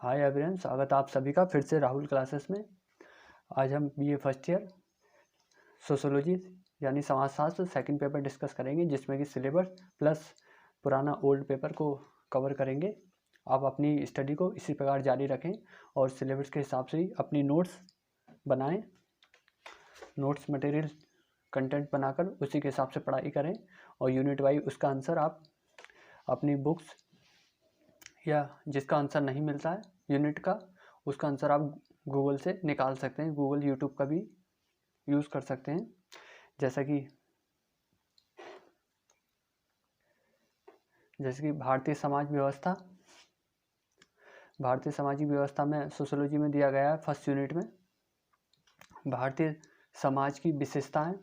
Hi everyone, स्वागत है आप सभी का फिर से राहुल क्लासेस में। आज हम बीए फर्स्ट ईयर सोशोलॉजी यानी समाजशास्त्र सेकंड पेपर डिस्कस करेंगे, जिसमें कि सिलेबस प्लस पुराना ओल्ड पेपर को कवर करेंगे। आप अपनी स्टडी को इसी प्रकार जारी रखें और सिलेबस के हिसाब से ही अपनी नोट्स बनाएं। नोट्स मटेरियल कंटेंट बनाकर उसी के हिसाब से पढ़ाई करें और यूनिट वाइज उसका आंसर आप अपनी बुक्स या जिसका आंसर नहीं मिलता है यूनिट का, उसका आंसर आप गूगल से निकाल सकते हैं। गूगल, यूट्यूब का भी यूज़ कर सकते हैं। जैसा कि भारतीय समाज व्यवस्था में सोशोलॉजी में दिया गया है फर्स्ट यूनिट में भारतीय समाज की विशेषताएं,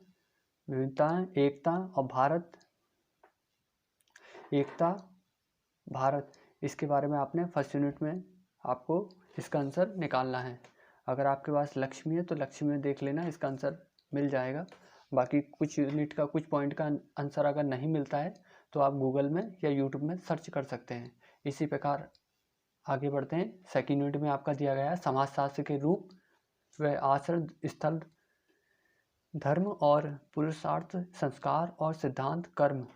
विविधताएं, एकता भारत, इसके बारे में आपने फर्स्ट यूनिट में आपको इसका आंसर निकालना है। अगर आपके पास लक्ष्मी है तो लक्ष्मी में देख लेना, इसका आंसर मिल जाएगा। बाकी कुछ यूनिट का कुछ पॉइंट का आंसर अगर नहीं मिलता है तो आप गूगल में या यूट्यूब में सर्च कर सकते हैं। इसी प्रकार आगे बढ़ते हैं। सेकेंड यूनिट में आपका दिया गया है समाजशास्त्र के रूप व आचरण, स्थल, धर्म और पुरुषार्थ, संस्कार और सिद्धांत, कर्म,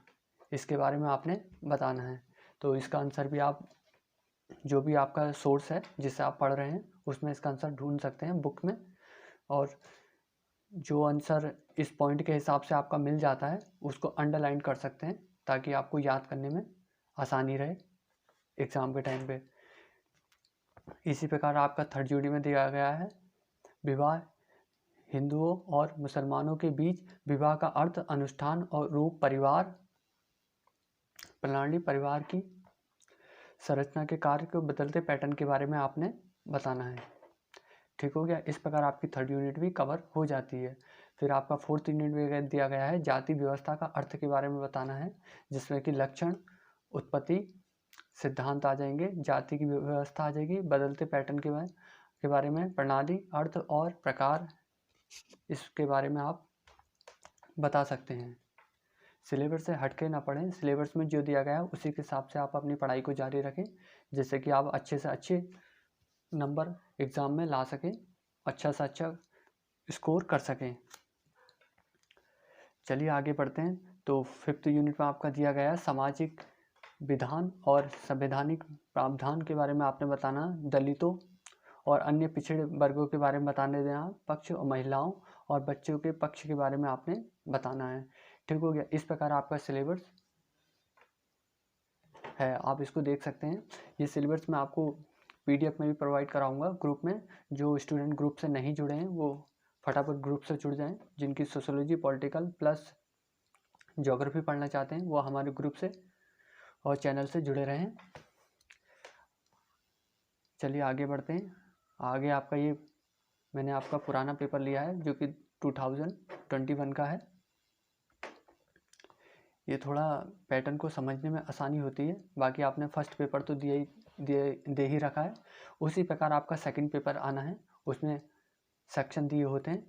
इसके बारे में आपने बताना है। तो इसका आंसर भी आप जो भी आपका सोर्स है जिससे आप पढ़ रहे हैं उसमें इसका आंसर ढूंढ सकते हैं बुक में, और जो आंसर इस पॉइंट के हिसाब से आपका मिल जाता है उसको अंडरलाइन कर सकते हैं ताकि आपको याद करने में आसानी रहे एग्ज़ाम के टाइम पे। इसी प्रकार आपका थर्ड यूनिट में दिया गया है विवाह, हिंदुओं और मुसलमानों के बीच विवाह का अर्थ, अनुष्ठान और रूप, परिवार प्रणाली, परिवार की संरचना के कार्य को बदलते पैटर्न के बारे में आपने बताना है। ठीक हो गया। इस प्रकार आपकी थर्ड यूनिट भी कवर हो जाती है। फिर आपका फोर्थ यूनिट में दिया गया है जाति व्यवस्था का अर्थ के बारे में बताना है, जिसमें कि लक्षण, उत्पत्ति, सिद्धांत आ जाएंगे, जाति की व्यवस्था आ जाएगी, बदलते पैटर्न के बारे में प्रणाली, अर्थ और प्रकार, इसके बारे में आप बता सकते हैं। सिलेबस से हटके ना पढ़ें, सिलेबस में जो दिया गया है उसी के हिसाब से आप अपनी पढ़ाई को जारी रखें, जिससे कि आप अच्छे से अच्छे नंबर एग्ज़ाम में ला सकें, अच्छा से अच्छा स्कोर कर सकें। चलिए आगे बढ़ते हैं। तो फिफ्थ यूनिट में आपका दिया गया है सामाजिक विधान और संवैधानिक प्रावधान के बारे में आपने बताना, दलितों और अन्य पिछड़े वर्गों के बारे में बताने देना, पक्ष और महिलाओं और बच्चों के पक्ष के बारे में आपने बताना है। ठीक हो गया। इस प्रकार आपका सिलेबस है, आप इसको देख सकते हैं। ये सिलेबस मैं आपको PDF में भी प्रोवाइड कराऊंगा ग्रुप में। जो स्टूडेंट ग्रुप से नहीं जुड़े हैं वो फटाफट ग्रुप से जुड़ जाएं। जिनकी सोशोलॉजी, पॉलिटिकल प्लस ज्योग्राफी पढ़ना चाहते हैं वो हमारे ग्रुप से और चैनल से जुड़े रहें। चलिए आगे बढ़ते हैं। आगे आपका ये मैंने आपका पुराना पेपर लिया है जो कि 2021 का है। ये थोड़ा पैटर्न को समझने में आसानी होती है। बाकी आपने फर्स्ट पेपर तो दे ही रखा है। उसी प्रकार आपका सेकंड पेपर आना है, उसमें सेक्शन दिए होते हैं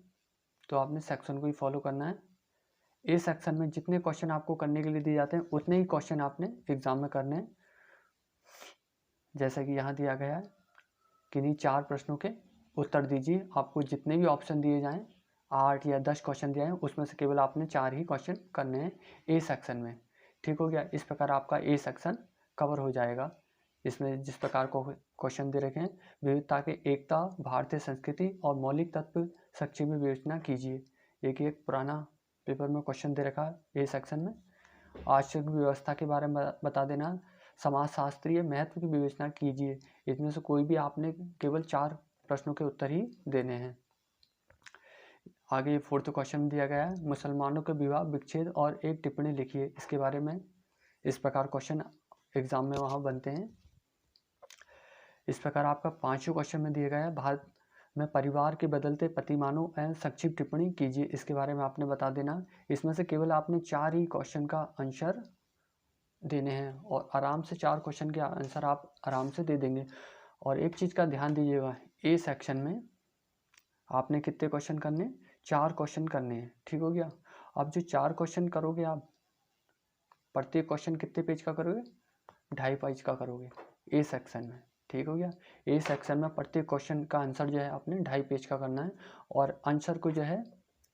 तो आपने सेक्शन को ही फॉलो करना है। ए सेक्शन में जितने क्वेश्चन आपको करने के लिए दिए जाते हैं उतने ही क्वेश्चन आपने एग्ज़ाम में करने हैं। जैसा कि यहाँ दिया गया है, किन्हीं 4 प्रश्नों के उत्तर दीजिए। आपको जितने भी ऑप्शन दिए जाएँ, 8 या 10 क्वेश्चन दिए हैं, उसमें से केवल आपने 4 ही क्वेश्चन करने हैं ए सेक्शन में। ठीक हो गया। इस प्रकार आपका ए सेक्शन कवर हो जाएगा। इसमें जिस प्रकार को क्वेश्चन दे रखे हैं, विविधता के एकता, भारतीय संस्कृति और मौलिक तत्व संक्षेप में विवेचना कीजिए। एक पुराना पेपर में क्वेश्चन दे रखा है ए सेक्शन में। आचरण व्यवस्था के बारे में बता देना, समाजशास्त्रीय महत्व की विवेचना कीजिए। इसमें से कोई भी आपने केवल 4 प्रश्नों के उत्तर ही देने हैं। आगे फोर्थ क्वेश्चन दिया गया है, मुसलमानों के विवाह विच्छेद और एक टिप्पणी लिखिए। इसके बारे में इस प्रकार क्वेश्चन एग्जाम में वहाँ बनते हैं। इस प्रकार आपका 5वें क्वेश्चन में दिया गया है, भारत में परिवार के बदलते प्रतिमानों एवं संक्षिप्त टिप्पणी कीजिए। इसके बारे में आपने बता देना। इसमें से केवल आपने 4 ही क्वेश्चन का आंसर देने हैं और आराम से 4 क्वेश्चन के आंसर आप आराम से दे देंगे। और एक चीज़ का ध्यान दीजिएगा, ए सेक्शन में आपने कितने क्वेश्चन करने, 4 क्वेश्चन करने हैं। ठीक हो गया। अब जो 4 क्वेश्चन करोगे आप, प्रत्येक क्वेश्चन कितने पेज का करोगे, 2.5 पेज का करोगे ए सेक्शन में। ठीक हो गया। ए सेक्शन में प्रत्येक क्वेश्चन का आंसर जो है आपने 2.5 पेज का करना है और आंसर को जो है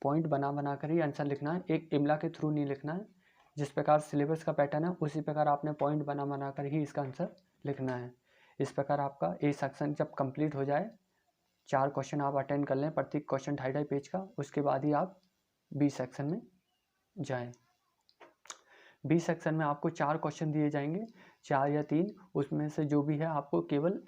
पॉइंट बना बना कर ही आंसर लिखना है, एक इमला के थ्रू नहीं लिखना है। जिस प्रकार सिलेबस का पैटर्न है उसी प्रकार आपने पॉइंट बना बना कर ही इसका आंसर लिखना है। इस प्रकार आपका ए सेक्शन जब कंप्लीट हो जाए, 4 क्वेश्चन आप अटेंड कर लें, प्रत्येक क्वेश्चन 2.5 पेज का, उसके बाद ही आप बी सेक्शन में जाएं। बी सेक्शन में आपको 4 क्वेश्चन दिए जाएंगे, 4 या 3, उसमें से जो भी है आपको केवल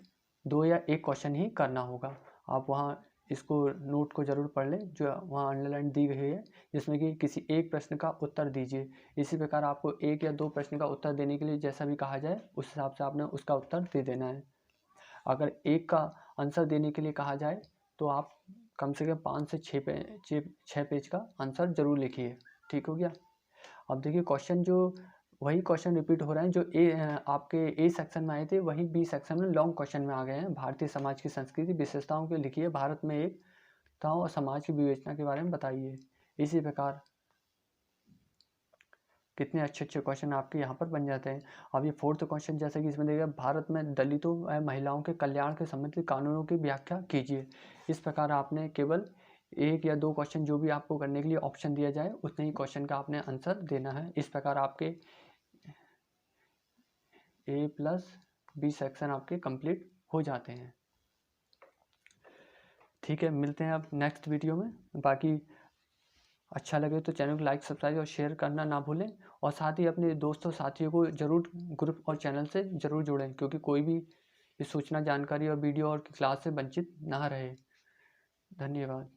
2 या 1 क्वेश्चन ही करना होगा। आप वहाँ इसको नोट को ज़रूर पढ़ लें जो वहाँ अंडरलाइन दी गई है, जिसमें कि किसी एक प्रश्न का उत्तर दीजिए। इसी प्रकार आपको 1 या 2 प्रश्न का उत्तर देने के लिए जैसा भी कहा जाए उस हिसाब से आपने उसका उत्तर दे देना है। अगर एक का आंसर देने के लिए कहा जाए तो आप कम से कम 5 से 6 पेज का आंसर जरूर लिखिए। ठीक हो गया। अब देखिए क्वेश्चन जो वही क्वेश्चन रिपीट हो रहे हैं जो आपके ए सेक्शन में आए थे, वही बी सेक्शन में लॉन्ग क्वेश्चन में आ गए हैं। भारतीय समाज की संस्कृति विशेषताओं के लिखिए, भारत में एकताओं और समाज की विवेचना के बारे में बताइए। इसी प्रकार कितने अच्छे अच्छे क्वेश्चन आपके यहाँ पर बन जाते हैं। अब ये 4th क्वेश्चन जैसे कि इसमें देखिए, भारत में दलितों व महिलाओं के कल्याण के संबंधित कानूनों की व्याख्या कीजिए। इस प्रकार आपने केवल 1 या 2 क्वेश्चन जो भी आपको करने के लिए ऑप्शन दिया जाए उतने ही क्वेश्चन का आपने आंसर देना है। इस प्रकार आपके ए प्लस बी सेक्शन आपके कंप्लीट हो जाते हैं। ठीक है, मिलते हैं अब नेक्स्ट वीडियो में। बाकी अच्छा लगे तो चैनल को लाइक, सब्सक्राइब और शेयर करना ना भूलें, और साथ ही अपने दोस्तों साथियों को ज़रूर ग्रुप और चैनल से ज़रूर जोड़ें, क्योंकि कोई भी इस सूचना, जानकारी और वीडियो और क्लास से वंचित ना रहे। धन्यवाद।